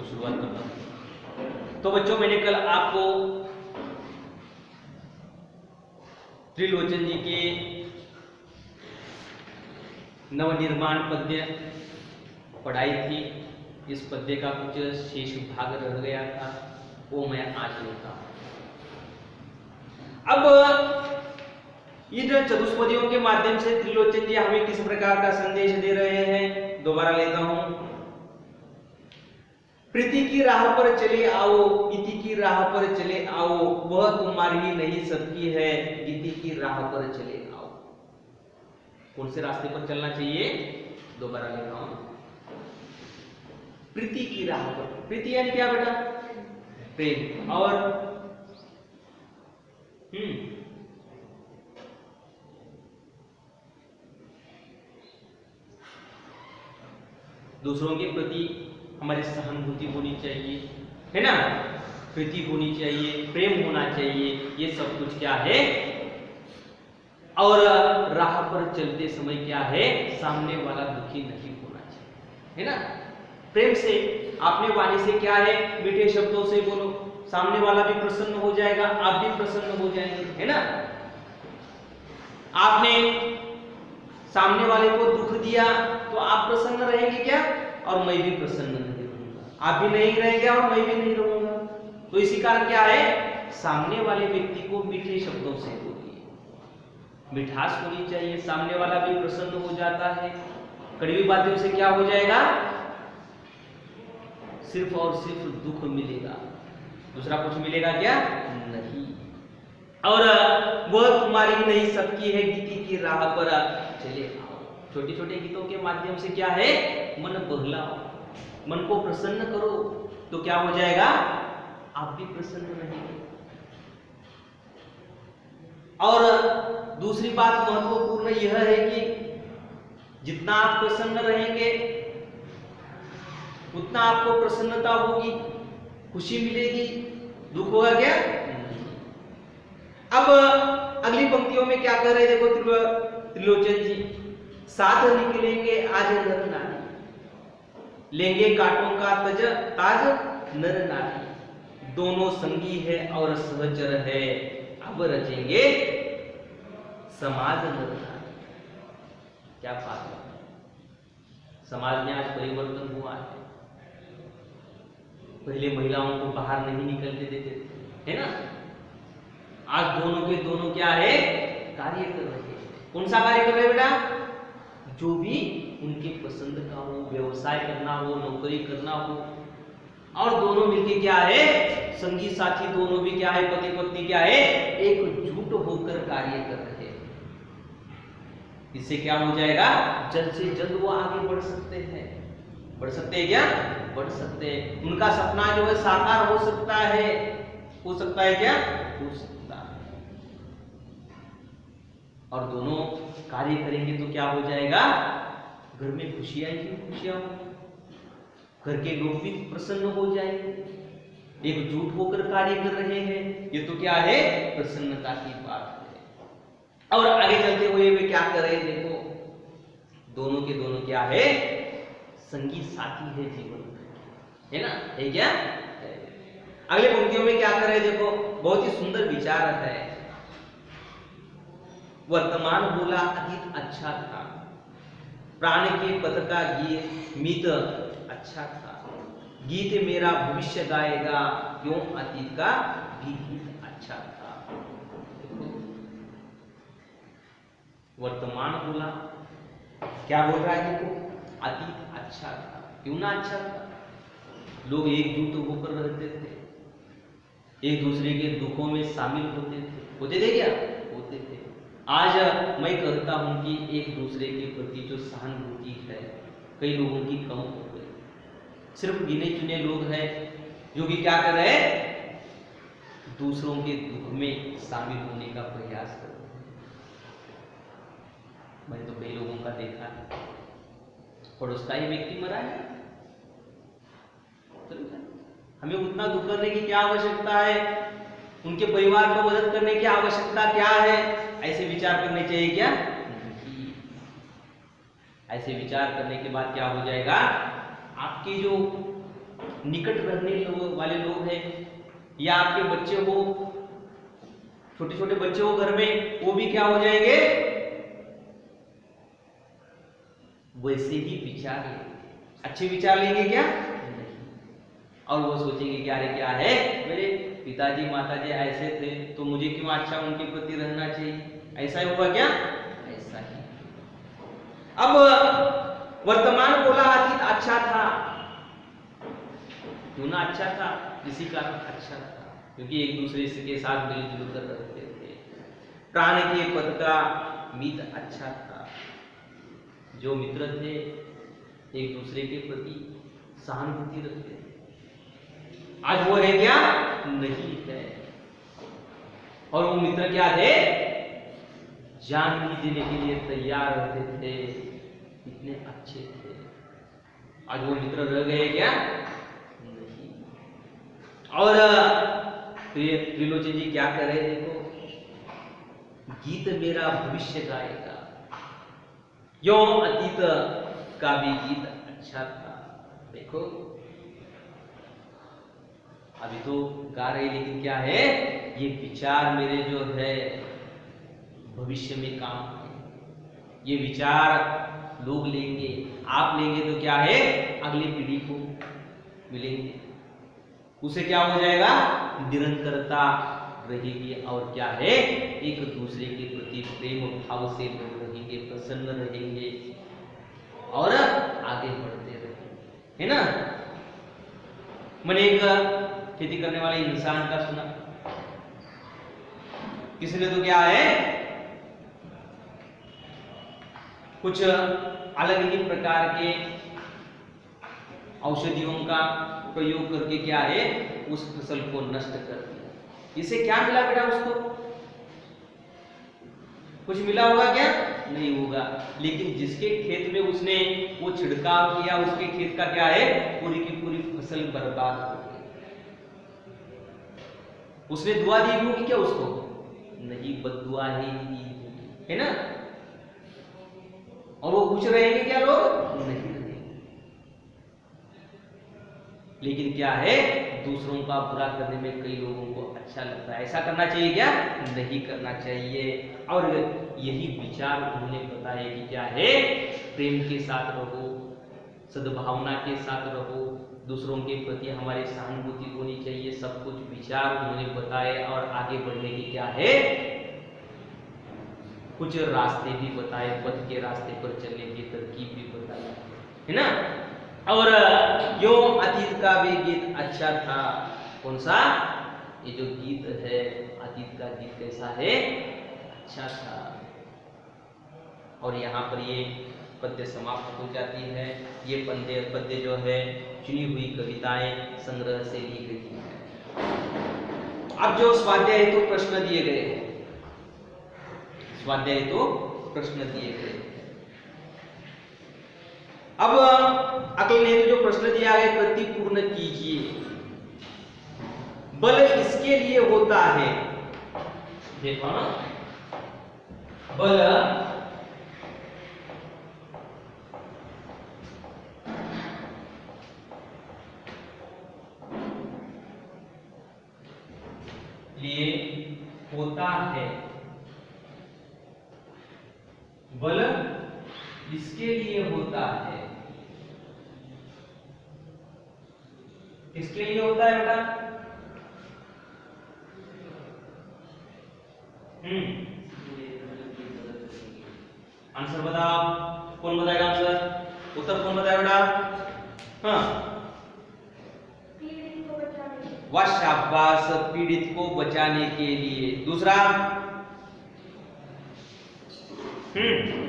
को शुरुआत करता हूँ। तो बच्चों, मैंने कल आपको त्रिलोचन जी के नवनिर्माण पद्य पढ़ाई थी। इस पद्य का कुछ शेष भाग रह गया था, वो मैं आज लेता हूं। अब इन चतुष्पदियों के माध्यम से त्रिलोचन जी हमें किस प्रकार का संदेश दे रहे हैं, दोबारा लेता हूं। प्रीति की राह पर चले आओ, गीति की राह पर चले आओ, वह तुम्हारी नहीं सबकी है, गीति की राह पर चले आओ। कौन से रास्ते पर चलना चाहिए, दोबारा लेता हूं। प्रीति की राह पर, प्रीति यानी क्या बेटा, प्रेम। और दूसरों के प्रति हमारी सहानुभूति होनी चाहिए, है ना, प्रीति होनी चाहिए, प्रेम होना चाहिए, ये सब कुछ क्या है। और राह पर चलते समय क्या है, सामने वाला दुखी नहीं होना चाहिए, है ना। प्रेम से, आपने वाणी से क्या है, मीठे शब्दों से बोलो, सामने वाला भी प्रसन्न हो जाएगा, आप भी प्रसन्न हो जाएंगे, है ना। आपने सामने वाले को दुख दिया तो आप प्रसन्न रहेंगे क्या, और मैं भी प्रसन्न नहीं रहूंगा, आप भी नहीं रहेंगे और मैं भी नहीं रहूंगा। तो इसी कारण क्या है, सामने वाले व्यक्ति को मीठे शब्दों से बोलिए, मिठास होनी चाहिए, सामने वाला भी प्रसन्न हो जाता है। कड़वी बातों से क्या हो जाएगा, सिर्फ और सिर्फ दुख मिलेगा, दूसरा कुछ मिलेगा क्या, नहीं। और वह तुम्हारी नहीं सबकी है, गीति की राह पर चले आओ। छोटे छोटे गीतों के माध्यम से क्या है, मन बहलाओ, मन को प्रसन्न करो, तो क्या हो जाएगा, आप भी प्रसन्न रहेंगे। और दूसरी बात महत्वपूर्ण यह है कि जितना आप प्रसन्न रहेंगे उतना आपको प्रसन्नता होगी, खुशी मिलेगी, दुख होगा क्या। अब अगली पंक्तियों में क्या कर रहे, देखो त्रिलोचन जी, साथ निकलेंगे आज नर नारी, लेंगे कांटों का ताज नर नारी, दोनों संगी है और सहचर है, अब रचेंगे समाज नर नारी। क्या बात है, समाज में आज परिवर्तन हुआ है। पहले महिलाओं को बाहर नहीं निकलने देते थे, है ना। आज दोनों के दोनों क्या है, कार्य कर रहे हैं। कौन सा कार्य कर रहे हैं बेटा, जो भी उनके पसंद का हो, व्यवसाय करना हो, नौकरी करना हो, और दोनों मिलके क्या है, संगी साथी दोनों भी क्या है, पति पत्नी क्या है, एकजुट होकर कार्य कर रहे हैं। इससे क्या हो जाएगा, जल्द से जल्द वो आगे बढ़ सकते हैं। बढ़ सकते हैं क्या, बढ़ सकते हैं। उनका सपना जो है साकार हो सकता है, हो सकता है क्या, हो सकता है। और दोनों कार्य करेंगे तो क्या हो जाएगा, घर में खुशियां ही खुशियां होंगी, घर के लोग भी प्रसन्न हो जाएंगे, एकजुट होकर कार्य कर रहे हैं, ये तो क्या है, प्रसन्नता की बात है। और आगे चलते हुए वे क्या कर रहे हैं, देखो दोनों के दोनों क्या है, संगी साथी है जीवन में, है ना, है क्या। अगले पंक्तियों में क्या कर रहे हैं, देखो बहुत ही सुंदर विचार है। वर्तमान बोला अतीत अच्छा था, प्राण के पथ का गीत मीत अच्छा था, गीत मेरा भविष्य गाएगा, क्यों अतीत का भी गीत अच्छा था। वर्तमान बोला, क्या बोल रहा है, देखो अतीत अच्छा था, क्यों ना अच्छा था, लोग एकजुट होकर रहते थे, एक दूसरे के दुखों में शामिल होते थे क्या, होते थे। आज मैं कहता हूं कि एक दूसरे के प्रति जो सहानुभूति है कई लोगों की कम हो गई। सिर्फ गिने चुने लोग हैं जो कि क्या कर रहे हैं, दूसरों के दुख में शामिल होने का प्रयास कर रहे हैं। मैंने तो कई लोगों का देखा है, पड़ोस का ही व्यक्ति मरा है, हमें उतना दुख करने की क्या आवश्यकता है, उनके परिवार को मदद करने की आवश्यकता क्या है, ऐसे विचार करने चाहिए क्या। ऐसे विचार करने के बाद क्या हो जाएगा, आपकी जो निकट रहने वाले लोग हैं, या आपके बच्चे हो, छोटे छोटे बच्चे हो घर में, वो भी क्या हो जाएंगे, वैसे ही विचार लेंगे। अच्छे विचार लेंगे क्या? नहीं। और वो सोचेंगे कि अरे क्या है, मेरे पिताजी माताजी ऐसे थे तो मुझे क्यों अच्छा उनके प्रति रहना चाहिए, ऐसा ही होगा क्या? ऐसा ही। अब वर्तमान बोला अतीत अच्छा था, क्यों ना अच्छा था, इसी कारण अच्छा था क्योंकि एक दूसरे के साथ मिलजुल कर रहते थे। प्राण के पद का मीत अच्छा था, जो मित्र थे एक दूसरे के प्रति सहानुभूति रखते थे। आज वो है क्या? नहीं है। और वो मित्र क्या थे? जान भी देने के लिए तैयार रहते थे, इतने अच्छे थे। आज वो मित्र रह गए क्या? नहीं। और त्रिलोचन जी क्या कर रहे, देखो, गीत मेरा भविष्य गाएगा, यो अतीत का भी गीत अच्छा था। देखो अभी तो गा रहे, लेकिन क्या है, ये विचार मेरे जो है भविष्य में काम है। ये विचार लोग लेंगे, आप लेंगे तो क्या है, अगली पीढ़ी को मिलेंगे, उसे क्या हो जाएगा, निरंतरता रहेगी। और क्या है, एक दूसरे के प्रति प्रेम भाव से लोग रहेंगे, प्रसन्न रहेंगे और आगे बढ़ते रहेंगे, है ना। मैंने एक खेती करने वाले इंसान का सुना, किसी ने तो क्या है, कुछ अलग ही प्रकार के औषधियों का प्रयोग करके क्या है, उस फसल को नष्ट कर दिया। इसे क्या मिला बेटा, उसको कुछ मिला होगा क्या? नहीं होगा। लेकिन जिसके खेत में उसने वो छिड़काव किया, उसके खेत का क्या है, पूरी की पूरी फसल बर्बाद हो गई। उसने दुआ दी होगी क्या उसको? नहीं, बद्दुआ ही दी होगी, है ना। और वो पूछ रहेंगे क्या लोग? नहीं रहेंगे। लेकिन क्या है, दूसरों का बुरा करने में कई लोगों को अच्छा लगता है। ऐसा करना चाहिए क्या? नहीं करना चाहिए। और यही विचार उन्होंने बताया कि क्या है, प्रेम के साथ रहो, सद्भावना के साथ रहो, दूसरों के प्रति हमारी सहानुभूति होनी चाहिए। सब कुछ विचार उन्होंने बताए और आगे बढ़ने की क्या है, कुछ रास्ते भी बताए, पथ के रास्ते पर चलने की तरकीब भी बताई, है ना। और यो अतीत का भी गीत अच्छा था। कौन सा? ये जो गीत है, अतीत का गीत कैसा है? अच्छा था। और यहाँ पर ये पद्य समाप्त हो जाती है। ये पद्य जो है चुनी हुई कविताएं संग्रह से ली गई है। अब जो स्वाध्याय हेतु प्रश्न दिए गए हैं, स्वाध्याय हेतु प्रश्न दिए गए। अब अगले हेतु जो प्रश्न दिया गया, कृति पूर्ण कीजिए। बल इसके लिए होता है, देखो ना, बल लिए होता है, बल इसके लिए होता है। किसके लिए होता है बेटा? आंसर बताओ, कौन बताएगा आंसर? उत्तर कौन बताएगा बेटा? हाँ, वाह शाबाश, पीड़ित को बचाने के लिए। दूसरा? बुजुर्ग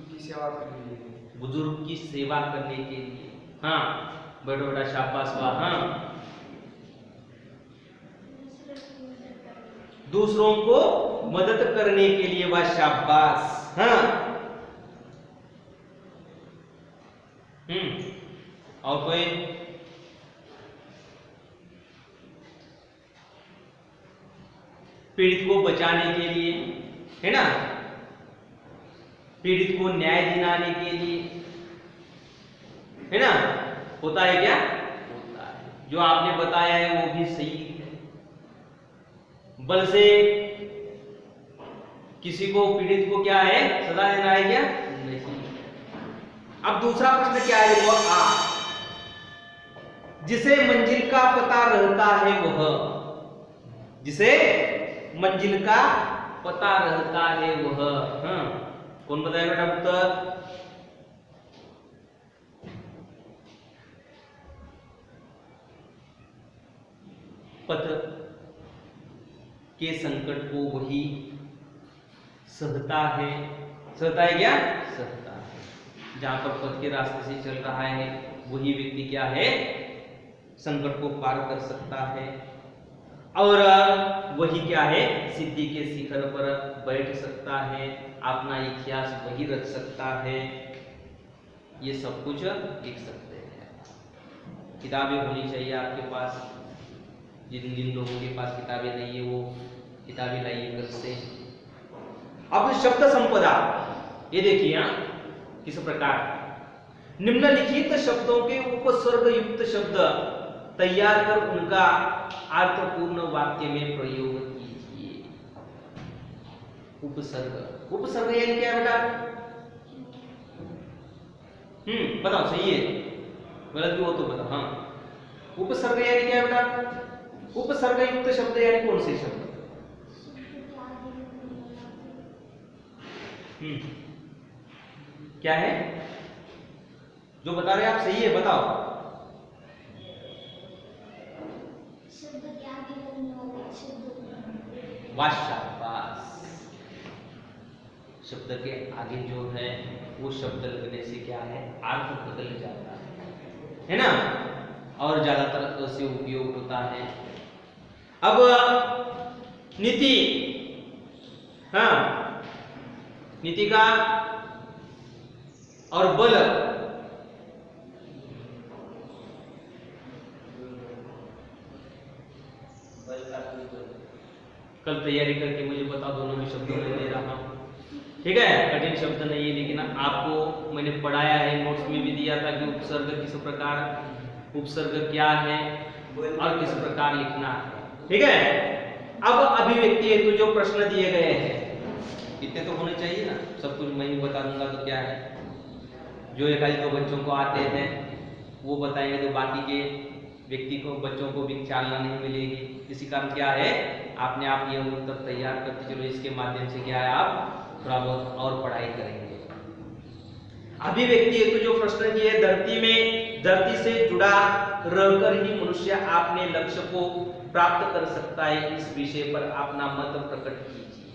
की सेवा करने के लिए। बुजुर्ग की सेवा करने के लिए। हाँ, बड़ा बड़ा शाबाश, वाह। हाँ, दूसरों को मदद करने के लिए, वाह शाबाश। हाँ, और कोई? पीड़ित को बचाने के लिए, है ना, पीड़ित को न्याय दिलाने के लिए, है ना? होता है क्या? होता है। जो आपने बताया है वो भी सही है। बल से किसी को, पीड़ित को क्या है, सजा देना है क्या? नहीं। अब दूसरा प्रश्न क्या है, वो आ, जिसे मंजिल का पता रहता है वह, जिसे मंजिल का पता रहता है वह, हाँ, कौन बताएगा बेटा उत्तर? पथ के संकट को वही सहता है। सहता है क्या? सहता है। जहां पर पथ के रास्ते से चल रहा है वही व्यक्ति क्या है, संकट को पार कर सकता है, और वही क्या है, सिद्धि के शिखर पर बैठ सकता है, अपना इतिहास वही रच सकता है। ये सब कुछ लिख सकते हैं। किताबें होनी चाहिए आपके पास। जिन जिन लोगों के पास किताबें नहीं है वो किताबें लाइए घर से। अब शब्द संपदा, ये देखिए यहाँ किस प्रकार, निम्नलिखित शब्दों के उपसर्ग युक्त शब्द तैयार कर उनका अर्थपूर्ण वाक्य में प्रयोग कीजिए। उपसर्ग, उपसर्ग यानी क्या बेटा? बताओ, सही है गलत भी हो तो बताओ। हाँ, उपसर्ग यानी क्या बेटा? उपसर्ग युक्त शब्द यानी कौन से शब्द? क्या है जो बता रहे हैं आप? सही है, बताओ। शाबाश। शब्द के आगे जो है वो शब्द लगने से क्या है, अर्थ बदल जाता है ना? और ज्यादातर से उपयोग होता है। अब नीति, हाँ, नीति का और बल, कल तैयारी करके मुझे बताओ, दोनों में शब्दों में दे रहा हूं, ठीक है? कठिन शब्द नहीं है, लेकिन आपको मैंने पढ़ाया है, नोट्स में भी दिया था कि उपसर्ग किस प्रकार, उपसर्ग क्या है और किस प्रकार लिखना है, ठीक है? अब अभिव्यक्ति हेतु जो प्रश्न दिए गए हैं, इतने तो होने चाहिए ना, सब कुछ मैं ही बता दूंगा तो क्या है? जो एक आध दो बच्चों को आते हैं वो बताएंगे तो बाकी के व्यक्ति को, बच्चों को भी चालना नहीं मिलेगी। इसी कारण क्या है, आपने आप ये उत्तर तैयार करते चलो, इसके माध्यम से क्या है, आप थोड़ा बहुत और पढ़ाई करेंगे। अभिव्यक्ति हेतु जो प्रश्न दिए, धरती से जुड़ा रहकर ही मनुष्य अपने लक्ष्य को प्राप्त कर सकता है, इस विषय पर अपना मत प्रकट कीजिए।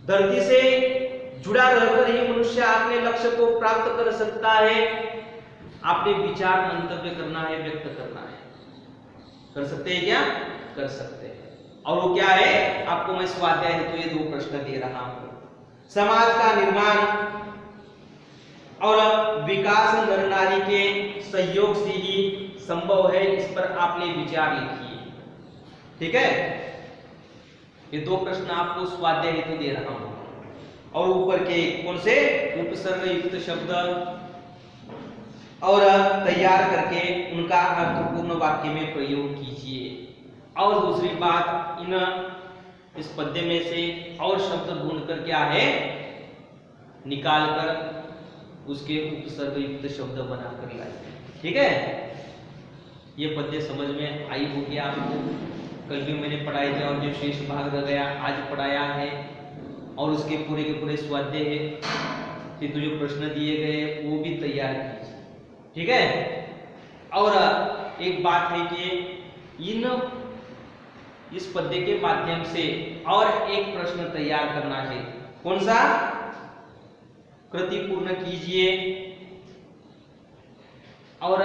धरती से जुड़ा रहकर ही मनुष्य अपने लक्ष्य को प्राप्त कर सकता है, आपने विचार मंतव्य करना है, व्यक्त करना है। कर सकते हैं क्या? कर सकते हैं। और वो क्या है, आपको मैं स्वाध्याय हेतु ये दो प्रश्न दे रहा हूं। समाज का निर्माण और विकास नर नारी के सहयोग से ही संभव है, इस पर आपने विचार लिखिए, ठीक है? ये दो प्रश्न आपको स्वाध्याय हेतु दे रहा हूं। और ऊपर के कौन से, उपसर्ग युक्त शब्द और तैयार करके उनका अर्थपूर्ण वाक्य में प्रयोग कीजिए। और दूसरी बात, इस पद्य में से और शब्द ढूंढकर क्या है, निकाल कर उसके उपसर्ग युक्त शब्द बनाकर लाइए, ठीक है? ये पद्य समझ में आई होगी आपको। कल भी मैंने पढ़ाई थी और जो शेष भाग रह गया आज पढ़ाया है, और उसके पूरे के पूरे स्वाध्याय है, फिर जो प्रश्न दिए गए वो भी तैयार कीजिए, ठीक है? और एक बात है कि इस पद्य के माध्यम से और एक प्रश्न तैयार करना है। कौन सा? कृति पूर्ण कीजिए और